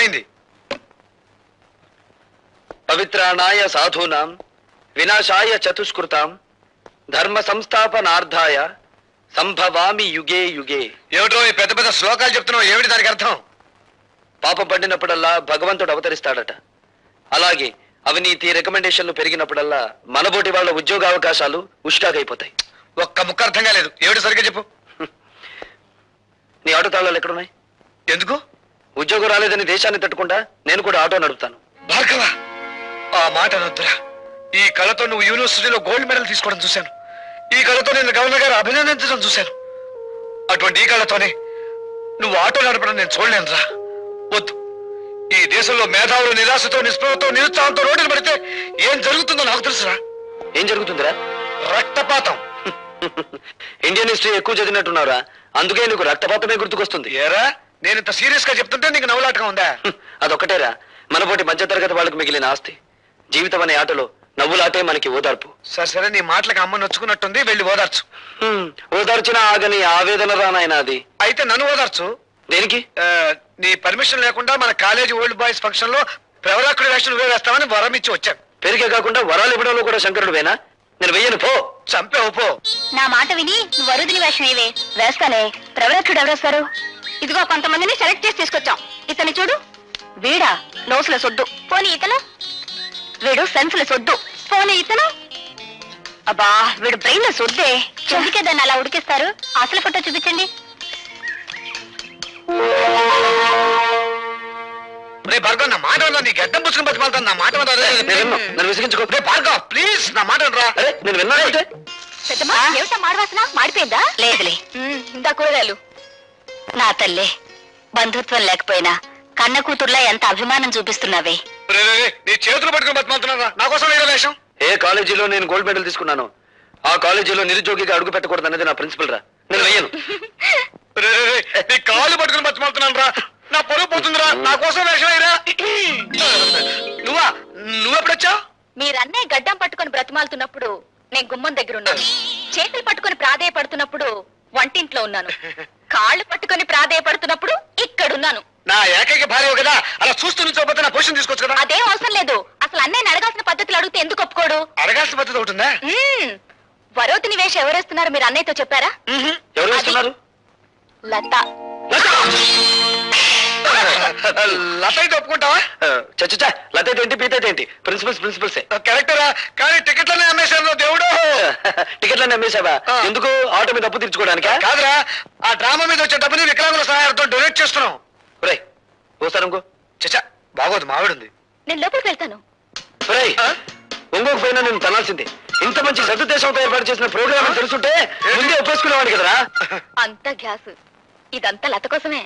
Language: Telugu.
అర్థమైంది. పవిత్రాణాయ సాధూనాం వినాశాయ చతుష్కృతాం ధర్మ సంస్థాపనార్థాయ సంభవామి యుగే యుగే. ఏమిటో ఈ పెద్ద పెద్ద శ్లోకాలు చెప్తున్నావు, ఏమిటి దానికి అర్థం? పాపం పడినప్పుడల్లా భగవంతుడు అవతరిస్తాడట. అలాగే అవినీతి రికమెండేషన్లు పెరిగినప్పుడల్లా మనబోటి వాళ్ళ ఉద్యోగ అవకాశాలు ఉష్టాగైపోతాయి. ఒక్క ముక్క అర్థం కాలేదు, ఏమిటి సరిగ్గా చెప్పు. నీ ఆటో తాళాలు ఎక్కడున్నాయి? ఎందుకు? ఉద్యోగం రాలేదని దేశాన్ని తట్టుకుంటా నేను కూడా ఆటో నడుపుతాను. భార్గవ, ఆ మాట అనొద్దురా. ఈ కళతో నువ్వు యూనివర్సిటీలో గోల్డ్ మెడల్ తీసుకోవడం చూశాను. ఈ కళతో నేను గవర్నర్ గారు అభినందించడం చూశాను. అటువంటి ఈ కళతోనే నువ్వు ఆటో నడపడం నేను చూడలేనురా. వద్దు. ఈ దేశంలో మేధావులు నిరాశతో నిస్పృహతో నిరుత్సాహంతో రోడ్డును పడితే ఏం జరుగుతుందో నాకు తెలుసురా. ఏం జరుగుతుందిరా? రక్తపాతం. ఇండియన్ హిస్టరీ ఎక్కువ చదివినట్టున్నారా, అందుకే నీకు రక్తపాతమే గుర్తుకొస్తుంది. ఏరా, నేను ఇంత సీరియస్ గా చెప్తుంటే నీకు నవ్వులాటగా ఉందా? అదొక్కటేరా మనపోటి మధ్యతరగతి వాళ్ళకి మిగిలిన ఆస్తి. జీవితం అనే ఆటలో నవ్వులాటే మనకి ఓదార్పు. సరే, నీ మాటలకు అమ్మ నొచ్చుకున్నట్టుంది, వెళ్ళి ఓదార్చు. ఓదార్చిన ఆగని ఆవేదన రానాయన అది. అయితే నన్ను ఓదార్చు. దేనికి? నీ పర్మిషన్ లేకుండా మన కాలేజీ ఓల్డ్ బాయ్స్ ఫంక్షన్ లో ప్రవరాకుడి వేషం వేస్తామని వరం ఇచ్చి వచ్చాను. పెరిగే కాకుండా వరాలు ఇవ్వడంలో కూడా శంకరుడు వేనా? నేను వెయ్యను, పో. చంపేవు, పో. నా మాట విని నువ్వు వరుదిని వేషం ఇవే. వేస్తానే. ప్రవరక్షుడు ఎవరేస్తారు? ఇదిగో కొంతమందిని సెలెక్ట్ చేసి తీసుకొచ్చాం. ఇతని చూడు. వీడా నోసుల సొద్దు. పోనీ ఇతను. వీడు సెన్సుల సొద్దు. పోనీ ఇతను. అబ్బా, వీడు బ్రెయిన్ సొద్దే. చెందుకే దాన్ని అలా ఉడికిస్తారు. అసలు ఫోటో చూపించండి. భార్గవ్, నా మాట నీ గడ్డం పుచ్చుకుని బతిమాలతాను. నా మాట నన్ను విసిగించుకో. భార్గవ్, ప్లీజ్ నా మాట రా. నేను విన్నాను. పెద్దమ్మా, ఏమిటా మాడవాసన? మాడిపోయిందా? లేదులే, ఇందా కూరగాయలు. నా తల్లే, బంధుత్వం లేకపోయినా కన్న కూతుర్లా ఎంత అభిమానం చూపిస్తున్నావే. నీ చేతులు పట్టుకుని బతిమాలుతున్నారా? నా కోసం వేరే వేషం. ఏ కాలేజీలో నేను గోల్డ్ మెడల్ తీసుకున్నాను ఆ కాలేజీలో నిరుద్యోగిగా అడుగు పెట్టకూడదు అనేది నా ప్రిన్సిపల్ రా. నేను వెయ్యను. నీ కాళ్ళు పట్టుకుని బతిమాలుతున్నాను రా. నా పొరుగు పోతుందిరా. నా కోసం వేషం వేయరా. నువ్వెప్పుడొచ్చావు? మీరన్నే గడ్డం పట్టుకుని బ్రతిమాలుతున్నప్పుడు నేను గుమ్మం దగ్గర ఉన్నాను. చేతులు పట్టుకుని ప్రాధేయపడుతున్నప్పుడు వంటింట్లో ఉన్నాను. కాళ్ళు పట్టుకుని ప్రాధేయపడుతున్నప్పుడు ఇక్కడున్నాను. నా ఏకైక భార్య కదా, అలా చూస్తూ నుంచోపోతే నా పొజిషన్ తీసుకోవచ్చు కదా. అదేం అవసరం లేదు. అసలు అన్నయ్య అడగాల్సిన పద్ధతులు అడిగితే ఎందుకు ఒప్పుకోడు? అడగాల్సిన పద్ధతి ఒకటిందా? వరోతిని వేషం ఎవరేస్తున్నారు మీరు అన్నయ్యతో చెప్పారా? ఎవరు వేస్తున్నారు? లత. లత అయితే ఒప్పుకుంటావా? చచ్చా, లత ఏంటి పీత ఏంటి? ప్రిన్సిపల్సే. కరెక్టరా, కానీ టికెట్లనే అమ్మేశాను దేవుడు. టికెట్లన్నీ అమ్మేశావా? ఎందుకు? ఆటో మీద అప్పు తీర్చుకోవడానికా? కాదురా, ఆ డ్రామా మీద వచ్చే డబ్బుని వికలాంగుల సహాయంతో డొనేట్ చేస్తున్నాం. రే ఓసారి ఇంకో. చచ్చా, బాగోదు, మావిడుంది. నేను లోపలికి వెళ్తాను. ఇంకొక పైన నేను తనాల్సిందే. ఇంత మంచి సదుద్దేశంతో ఏర్పాటు చేసిన ప్రోగ్రామ్ తెలుసుంటే ముందే ఒప్పేసుకునేవాడు కదరా. అంత గ్యాస్, ఇదంతా లత కోసమే.